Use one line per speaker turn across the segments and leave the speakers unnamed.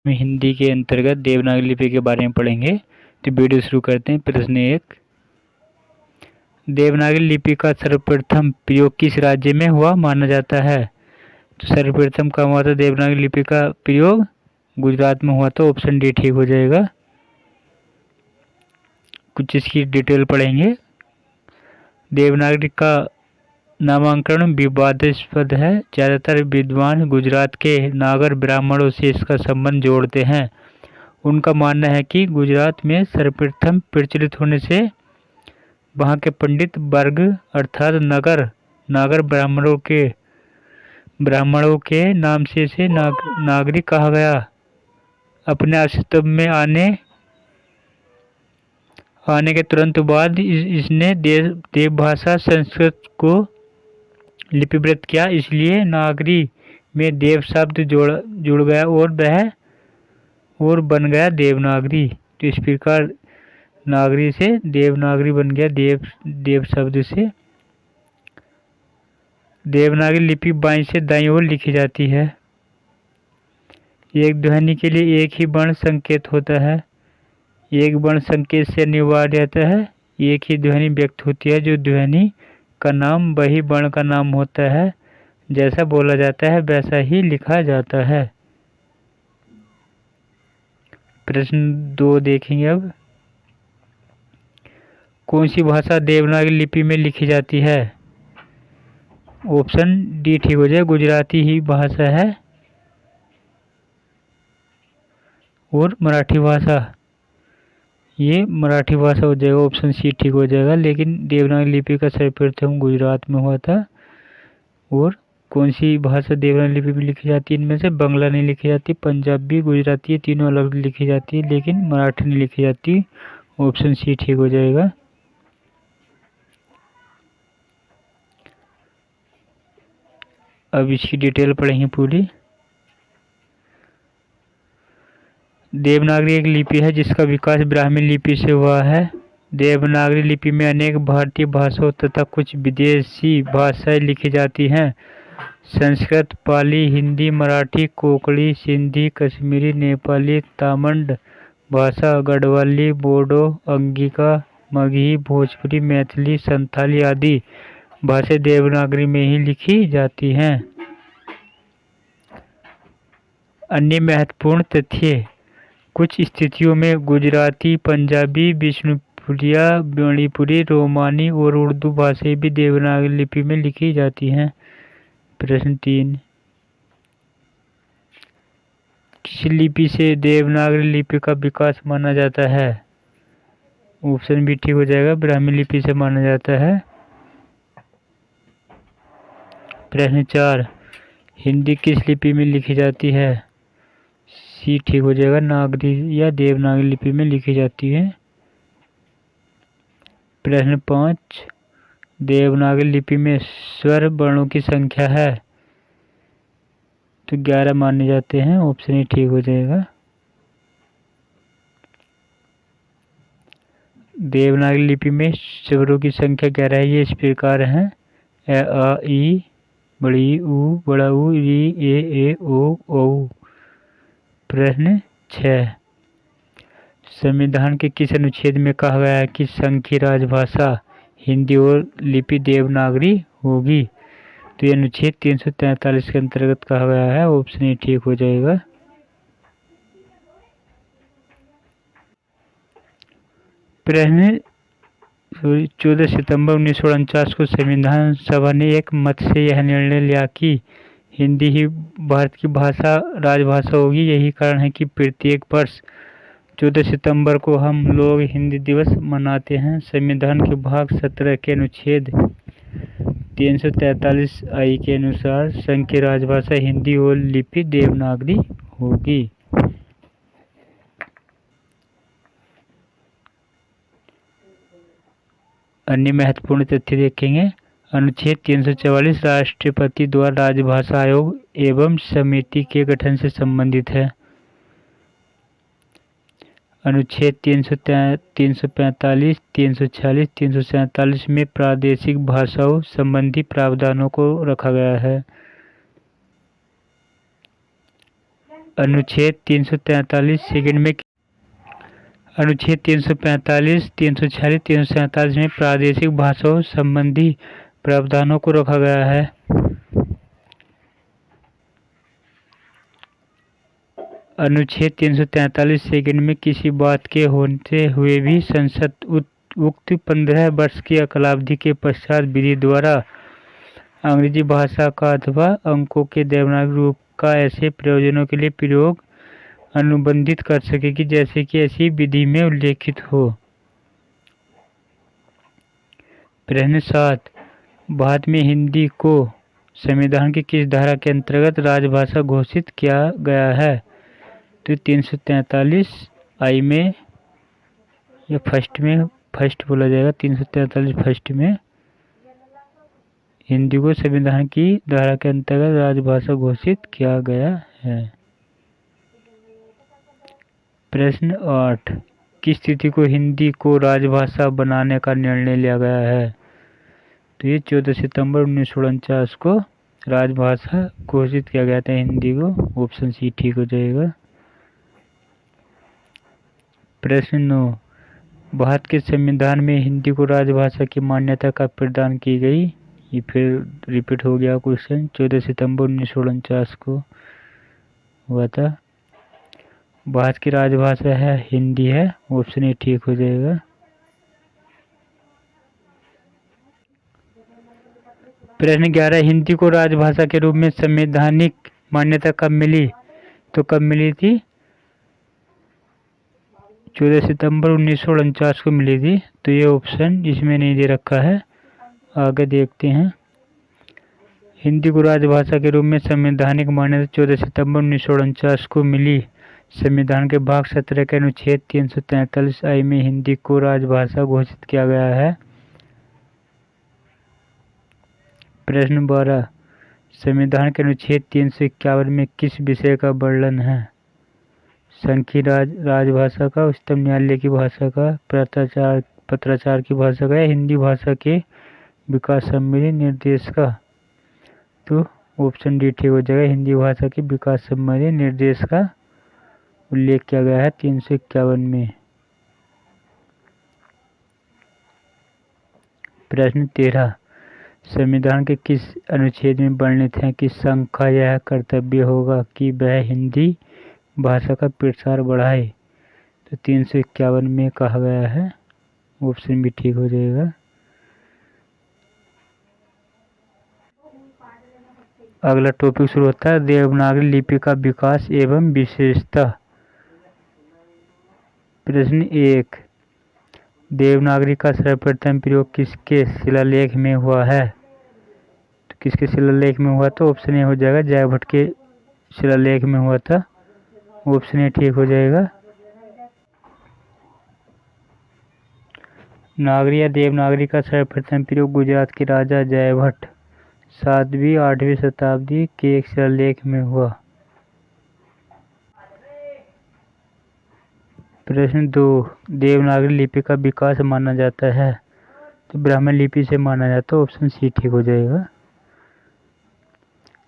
हिंदी के अंतर्गत देवनागरी लिपि के बारे में पढ़ेंगे। तो वीडियो शुरू करते हैं। प्रश्न 1, देवनागरी लिपि का सर्वप्रथम प्रयोग किस राज्य में हुआ माना जाता है? तो सर्वप्रथम कब हुआ था देवनागरी लिपि का प्रयोग? गुजरात में हुआ। तो ऑप्शन डी ठीक हो जाएगा। कुछ इसकी डिटेल पढ़ेंगे। देवनागरी का नामांकन विवादास्पद है। ज़्यादातर विद्वान गुजरात के नागर ब्राह्मणों से इसका संबंध जोड़ते हैं। उनका मानना है कि गुजरात में सर्वप्रथम प्रचलित होने से वहाँ के पंडित वर्ग अर्थात नागर ब्राह्मणों के नाम से इसे नागरिक कहा गया। अपने अस्तित्व में आने के तुरंत बाद इसने देवभाषा संस्कृत को लिपिबद्ध किया, इसलिए नागरी में देव शब्द जुड़ गया और बन गया देवनागरी। तो इस प्रकार नागरी से देवनागरी बन गया देव शब्द से। देवनागरी लिपि बाईं से दाईं ओर लिखी जाती है। एक ध्वनि के लिए एक ही वर्ण संकेत होता है। एक वर्ण संकेत से अनिवार्य रहता है। एक ही ध्वनि व्यक्त होती है। जो ध्वनि का नाम वही वर्ण का नाम होता है। जैसा बोला जाता है वैसा ही लिखा जाता है। प्रश्न 2 देखेंगे अब। कौन सी भाषा देवनागरी लिपि में लिखी जाती है? ऑप्शन डी ठीक हो जाए, गुजराती ही भाषा है और मराठी भाषा। ये मराठी भाषा हो जाएगा। ऑप्शन सी ठीक हो जाएगा। लेकिन देवनागरी लिपि का सर्वप्रथम गुजरात में हुआ था। और कौन सी भाषा देवनागरी लिपि में लिखी जाती है? इनमें से बंगला नहीं लिखी जाती, पंजाबी, गुजराती, ये तीनों अलग लिखी जाती है, लेकिन मराठी नहीं लिखी जाती। ऑप्शन सी ठीक हो जाएगा। अब इसकी डिटेल पढ़ेंगे पूरी। देवनागरी एक लिपि है जिसका विकास ब्राह्मी लिपि से हुआ है। देवनागरी लिपि में अनेक भारतीय भाषाओं तथा कुछ विदेशी भाषाएं लिखी जाती हैं। संस्कृत, पाली, हिंदी, मराठी, कोंकणी, सिंधी, कश्मीरी, नेपाली, तामंड भाषा, गढ़वाली, बोडो, अंगिका, मगही, भोजपुरी, मैथिली, संथाली आदि भाषाएं देवनागरी में ही लिखी जाती हैं। अन्य महत्वपूर्ण तथ्य। कुछ स्थितियों में गुजराती, पंजाबी, बिष्णुपुरिया, मणिपुरी, रोमानी और उर्दू भाषाएं भी देवनागरी लिपि में लिखी जाती हैं। प्रश्न 3, किस लिपि से देवनागरी लिपि का विकास माना जाता है? ऑप्शन भी ठीक हो जाएगा, ब्राह्मी लिपि से माना जाता है। प्रश्न 4, हिंदी किस लिपि में लिखी जाती है? सी ठीक हो जाएगा, नागरी या देवनागरी लिपि में लिखी जाती है। प्रश्न 5, देवनागरी लिपि में स्वर वर्णों की संख्या है? तो 11 माने जाते हैं। ऑप्शन ए ठीक हो जाएगा। देवनागरी लिपि में स्वरों की संख्या 11 है। ये इस प्रकार है: अ, आ, ई, बड़ी ऊ, बड़ा ऊ, री, ए, ओ, औ। प्रश्न 6, संविधान के किस अनुच्छेद में कहा गया है कि संघीय राजभाषा हिंदी और लिपि देवनागरी होगी? तो ये अनुच्छेद 343 के अंतर्गत कहा गया है। ऑप्शन ए ठीक हो जाएगा। प्रश्न 14 सितंबर 1949 को संविधान सभा ने एक मत से यह निर्णय लिया कि हिंदी ही भारत की राजभाषा होगी। यही कारण है कि प्रत्येक वर्ष 14 सितंबर को हम लोग हिंदी दिवस मनाते हैं। संविधान के भाग 17 के अनुच्छेद 343 आई के अनुसार संघ की राजभाषा हिंदी और लिपि देवनागरी होगी। अन्य महत्वपूर्ण तथ्य देखेंगे। अनुच्छेद 344 राष्ट्रपति द्वारा राजभाषा आयोग एवं समिति के गठन से संबंधित है। अनुच्छेद 345, 346, 347 में प्रादेशिक भाषाओं संबंधी प्रावधानों को रखा गया है। अनुच्छेद 343 सेकंड में अनुच्छेद 345, 346, 347 में प्रादेशिक भाषाओं संबंधी प्रावधानों को रखा गया है। अनुच्छेद 343 सेकंड में किसी बात के होते हुए भी संसद उक्त 15 वर्ष की कालावधि के पश्चात विधि द्वारा अंग्रेजी भाषा का अथवा अंकों के देवनागरी रूप का ऐसे प्रयोजनों के लिए प्रयोग अनुबंधित कर सकेगी जैसे कि ऐसी विधि में उल्लेखित हो। प्रश्न 7, भारत में हिंदी को संविधान की किस धारा के अंतर्गत राजभाषा घोषित किया गया है? तो 343 आई में या फर्स्ट बोला जाएगा। 343 फर्स्ट में हिंदी को संविधान की धारा के अंतर्गत राजभाषा घोषित किया गया है। प्रश्न 8, किस तिथि को हिंदी को राजभाषा बनाने का निर्णय लिया गया है? तो ये 14 सितंबर 1949 को राजभाषा घोषित किया गया था हिंदी को। ऑप्शन सी ठीक हो जाएगा। प्रश्न 9, भारत के संविधान में हिंदी को राजभाषा की मान्यता कब प्रदान की गई? ये फिर रिपीट हो गया क्वेश्चन। 14 सितंबर 1949 को हुआ था। भारत की राजभाषा है हिंदी है। ऑप्शन ए ठीक हो जाएगा। प्रश्न 11, हिंदी को राजभाषा के रूप में संवैधानिक मान्यता कब मिली? तो कब मिली थी? 14 सितंबर 1949 को मिली थी। तो ये ऑप्शन इसमें नहीं दे रखा है, आगे देखते हैं। हिंदी को राजभाषा के रूप में संवैधानिक मान्यता 14 सितंबर 1949 को मिली। संविधान के भाग 17 के अनुच्छेद 343 आई में हिंदी को राजभाषा घोषित किया गया है। प्रश्न 12, संविधान के अनुच्छेद 351 में किस विषय का वर्णन है? संघीय राजभाषा का, उच्चतम न्यायालय की भाषा का, पत्राचार की भाषा का या हिंदी भाषा के विकास संबंधी निर्देश का? तो ऑप्शन डी ठीक हो जाएगा। हिंदी भाषा के विकास संबंधी निर्देश का उल्लेख किया गया है 351 में। प्रश्न 13, संविधान के किस अनुच्छेद में वर्णित है कि संघ का यह कर्तव्य होगा कि वह हिंदी भाषा का प्रसार बढ़ाए? तो 351 में कहा गया है। ऑप्शन भी ठीक हो जाएगा। अगला टॉपिक शुरू होता है देवनागरी लिपि का विकास एवं विशेषता। प्रश्न 1, देवनागरी का सर्वप्रथम प्रयोग किसके शिलालेख में हुआ है? तो किसके शिलालेख में हुआ? तो ऑप्शन ए हो जाएगा, जयभट्ट के शिलालेख में हुआ था। ऑप्शन ए ठीक हो जाएगा। नागरी या देवनागरी का सर्वप्रथम प्रयोग गुजरात के राजा जयभट्ट 7वीं-8वीं शताब्दी के एक शिलालेख में हुआ। प्रश्न 2, देवनागरी लिपि का विकास माना जाता है? तो ब्राह्मण लिपि से माना जाता है। ऑप्शन सी ठीक हो जाएगा।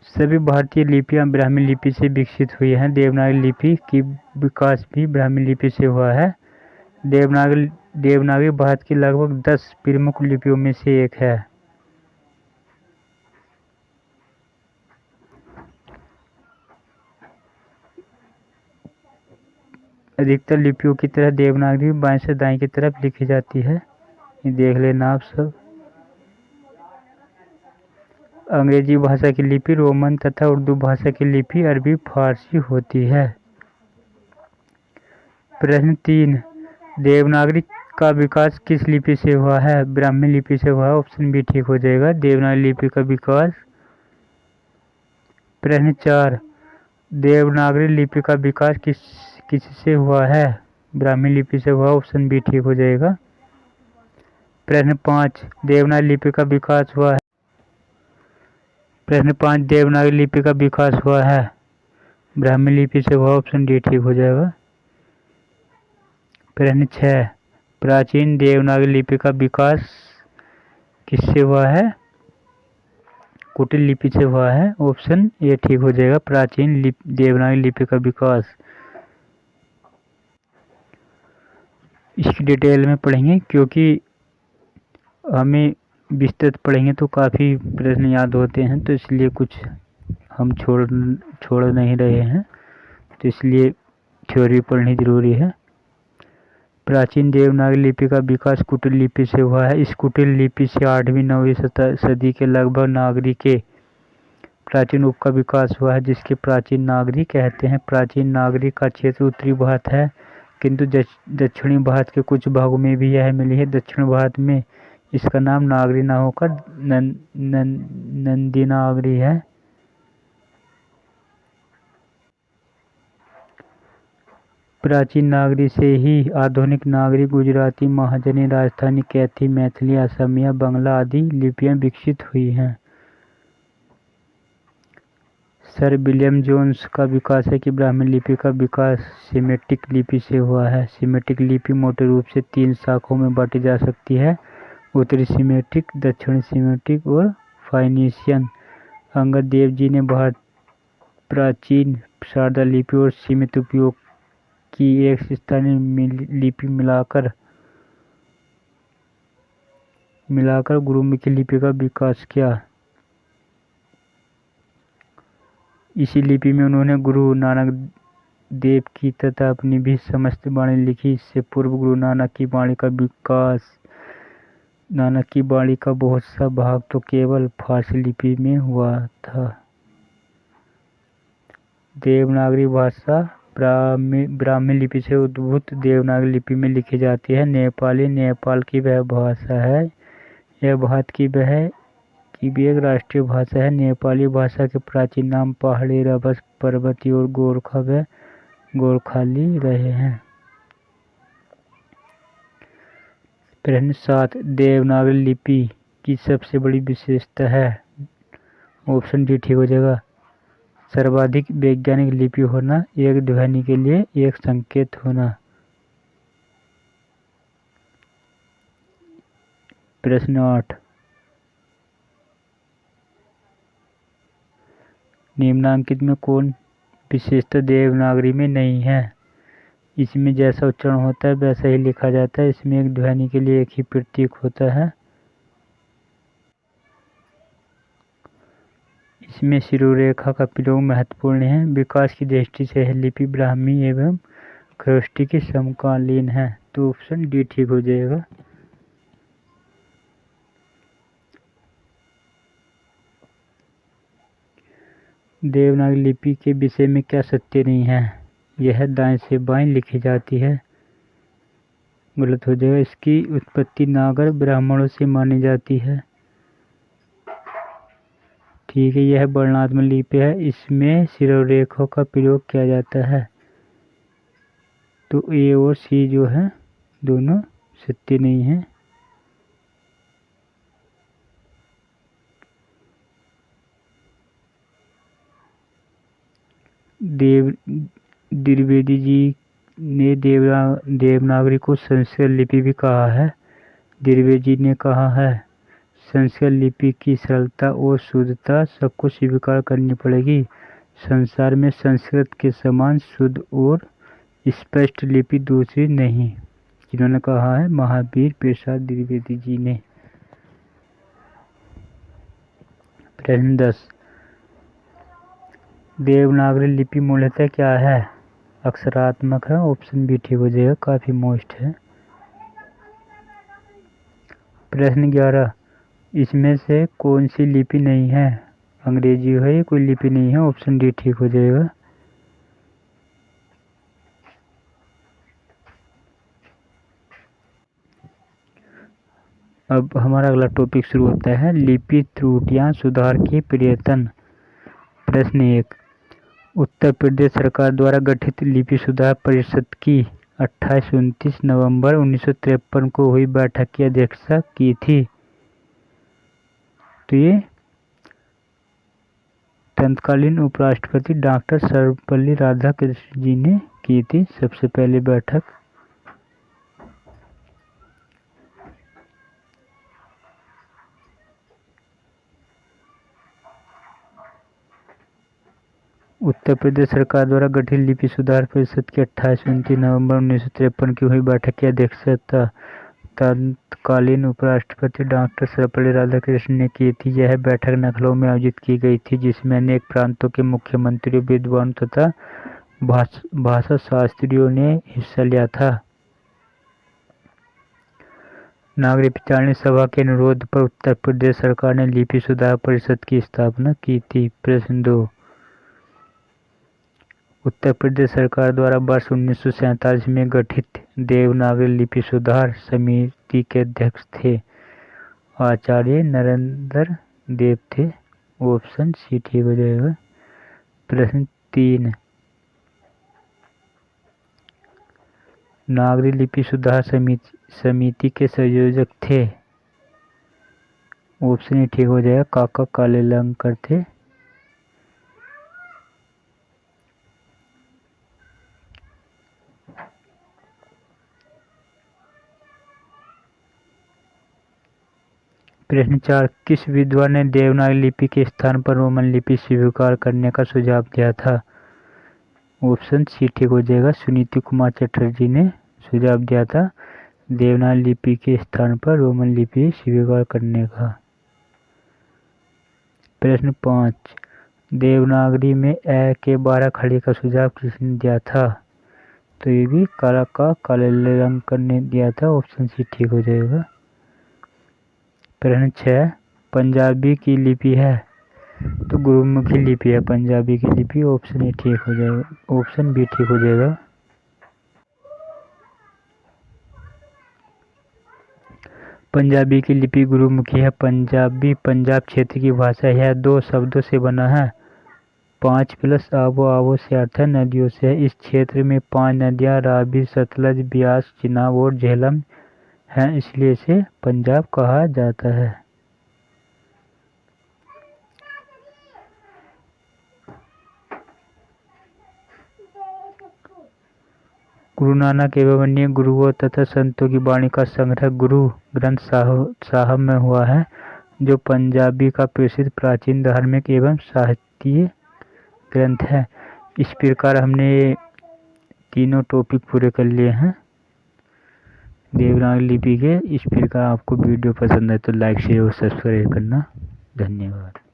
सभी भारतीय लिपियां ब्राह्मी लिपि से विकसित हुई हैं। देवनागरी लिपि की विकास भी ब्राह्मी लिपि से हुआ है। देवनागरी भारत की लगभग 10 प्रमुख लिपियों में से एक है। अधिकतर लिपियों की तरह देवनागरी बाएं से दाएं की तरफ लिखी जाती है। ये देख लेना आप सब। अंग्रेजी भाषा की लिपि रोमन तथा उर्दू भाषा की लिपि अरबी फारसी होती है। प्रश्न 3, देवनागरी का विकास किस लिपि से हुआ है? ब्राह्मी लिपि से हुआ। ऑप्शन बी ठीक हो जाएगा, देवनागरी लिपि का विकास। प्रश्न 4, देवनागरी लिपि का विकास किससे हुआ है? ब्राह्मी लिपि से हुआ। ऑप्शन बी ठीक हो जाएगा। प्रश्न 5, देवनागरी लिपि का विकास हुआ है। प्रश्न 5, देवनागरी लिपि का विकास हुआ है ब्राह्मी लिपि से हुआ। ऑप्शन डी ठीक हो जाएगा। प्रश्न 6, प्राचीन देवनागरी लिपि का विकास किससे हुआ है? कुटिल लिपि से हुआ है। ऑप्शन ए ठीक हो जाएगा, प्राचीन देवनागरी लिपि का विकास। इसकी डिटेल में पढ़ेंगे क्योंकि हमें विस्तृत पढ़ेंगे तो काफ़ी प्रश्न याद होते हैं, तो इसलिए कुछ हम छोड़ नहीं रहे हैं, तो इसलिए थ्योरी पढ़नी जरूरी है। प्राचीन देवनागरी लिपि का विकास कुटिल लिपि से हुआ है। इस कुटिल लिपि से 8वीं-9वीं सदी के लगभग नागरी के प्राचीन रूप का विकास हुआ है, जिसके प्राचीन नागरी कहते हैं। प्राचीन नागरी का क्षेत्र उत्तरी भारत है, किंतु दक्षिणी भारत के कुछ भागों में भी यह मिली है। दक्षिण भारत में इसका नाम नागरी न होकर नंदी नागरी है। प्राचीन नागरी से ही आधुनिक नागरी, गुजराती, महाजनी, राजस्थानी, कैथी, मैथिली, असमिया, बंगला आदि लिपियां विकसित हुई हैं। सर विलियम जोन्स का विकास है कि ब्राह्मी लिपि का विकास सेमेटिक लिपि से हुआ है। सेमेटिक लिपि मोटे रूप से 3 शाखाओं में बांटी जा सकती है, उत्तरी सेमेटिक, दक्षिणी सेमेटिक और फाइनिशियन। अंगद देव जी ने प्राचीन शारदा लिपि और सीमित उपयोग की एक स्थानीय लिपि मिलाकर गुरुमुखी लिपि का विकास किया। इसी लिपि में उन्होंने गुरु नानक देव की तथा अपनी भी समस्त वाणी लिखी। इससे पूर्व गुरु नानक की वाणी का विकास, नानक की वाणी का बहुत सा भाग तो केवल फारसी लिपि में हुआ था। देवनागरी भाषा ब्राह्मी लिपि से उद्भूत देवनागरी लिपि में लिखी जाती है। नेपाली नेपाल की वह भाषा है। यह भारत की भी एक राष्ट्रीय भाषा है। नेपाली भाषा के प्राचीन नाम पहाड़ी, रबस, पर्वती और गोरखा व गोरखाली रहे हैं। प्रश्न 7, देवनागरी लिपि की सबसे बड़ी विशेषता है। ऑप्शन डी ठीक हो जाएगा, सर्वाधिक वैज्ञानिक लिपि होना, एक ध्वनि के लिए एक संकेत होना। प्रश्न 8, निम्नांकित में कौन विशेषता देवनागरी में नहीं है। इसमें जैसा उच्चारण होता है वैसा ही लिखा जाता है। इसमें एक ध्वनि के लिए एक ही प्रतीक होता है। इसमें शिरोरेखा का प्रयोग महत्वपूर्ण है। विकास की दृष्टि से यह लिपि ब्राह्मी एवं खरोष्ठी की समकालीन है, तो ऑप्शन डी ठीक हो जाएगा। देवनागरी लिपि के विषय में क्या सत्य नहीं है। यह दाएं से बाएं लिखी जाती है, गलत हो जाएगा। इसकी उत्पत्ति नागर ब्राह्मणों से मानी जाती है, ठीक है। यह वर्णात्मक लिपि है, इसमें शिरोरेखों का प्रयोग किया जाता है, तो ए और सी जो है दोनों सत्य नहीं है। द्विवेदी जी ने देवनागरी को संस्कृत लिपि भी कहा है। द्विवेदी जी ने कहा है, संस्कृत लिपि की सरलता और शुद्धता सबको स्वीकार करनी पड़ेगी। संसार में संस्कृत के समान शुद्ध और स्पष्ट लिपि दूसरी नहीं। जिन्होंने कहा है महावीर प्रसाद द्विवेदी जी ने। प्रश्न 10, देवनागरी लिपि मूलतः क्या है। अक्षरात्मक है, ऑप्शन बी ठीक हो जाएगा, काफी मोस्ट है। प्रश्न 11, इसमें से कौन सी लिपि नहीं है। अंग्रेजी है, ये कोई लिपि नहीं है, ऑप्शन डी ठीक हो जाएगा। अब हमारा अगला टॉपिक शुरू होता है, लिपि त्रुटियां सुधार के प्रयत्न। प्रश्न 1, उत्तर प्रदेश सरकार द्वारा गठित लिपि सुधार परिषद की 28-29 नवंबर 1953 को हुई बैठक की अध्यक्षता की थी। तो ये तत्कालीन उपराष्ट्रपति डॉक्टर सर्वपल्ली राधाकृष्णन जी ने की थी सबसे पहली बैठक। उत्तर प्रदेश सरकार द्वारा गठित लिपि सुधार परिषद की 28-29 नवंबर 1953 की हुई बैठक की अध्यक्षता तत्कालीन उपराष्ट्रपति डॉक्टर सर्वपल्ली राधाकृष्णन ने की थी। यह बैठक लखनऊ में आयोजित की गई थी, जिसमें अनेक प्रांतों के मुख्यमंत्रियों, विद्वानों तथा भाषा शास्त्रियों ने हिस्सा लिया था। नागरिक विचारणी सभा के अनुरोध पर उत्तर प्रदेश सरकार ने लिपि सुधार परिषद की स्थापना की थी। प्रश्न 2, उत्तर प्रदेश सरकार द्वारा वर्ष 1947 में गठित देवनागरी लिपि सुधार समिति के अध्यक्ष थे आचार्य नरेंद्र देव थे। ऑप्शन सी ठीक हो जाएगा। प्रश्न 3, नागरी लिपि सुधार समिति के संयोजक थे। ऑप्शन ए ठीक हो जाएगा, काका कालेलंकर थे। प्रश्न 4, किस विद्वान ने देवनागरी लिपि के स्थान पर रोमन लिपि स्वीकार करने का सुझाव दिया था? ऑप्शन सी ठीक हो जाएगा, सुनीति कुमार चटर्जी ने सुझाव दिया था देवनागरी लिपि के स्थान पर रोमन लिपि स्वीकार करने का। प्रश्न 5, देवनागरी में ए के 12 खड़ी का सुझाव किसने दिया था? तो ये भी काका कालेलंकर ने दिया था। ऑप्शन सी ठीक हो जाएगा। प्रश्न 6, पंजाबी की लिपि है तो गुरुमुखी लिपि है पंजाबी की लिपि। ऑप्शन ए ठीक हो जाएगा। ऑप्शन बी ठीक हो जाएगा। पंजाबी की लिपि गुरुमुखी है। पंजाबी पंजाब क्षेत्र की भाषा है। 2 शब्दों से बना है। 5 प्लस आबो, आबो से अर्थ है नदियों से। इस क्षेत्र में 5 नदियां रावी, सतलज, ब्यास, चिनाब और झेलम हैं, इसलिए इसे पंजाब कहा जाता है। गुरु नानक एवं अन्य गुरुओं तथा संतों की वाणी का संग्रह गुरु ग्रंथ साहब में हुआ है, जो पंजाबी का प्रसिद्ध प्राचीन धार्मिक एवं साहित्यिक ग्रंथ है। इस प्रकार हमने तीनों टॉपिक पूरे कर लिए हैं देवनागरी लिपि के। इस प्रकार आपको वीडियो पसंद है तो लाइक शेयर और सब्सक्राइब करना। धन्यवाद।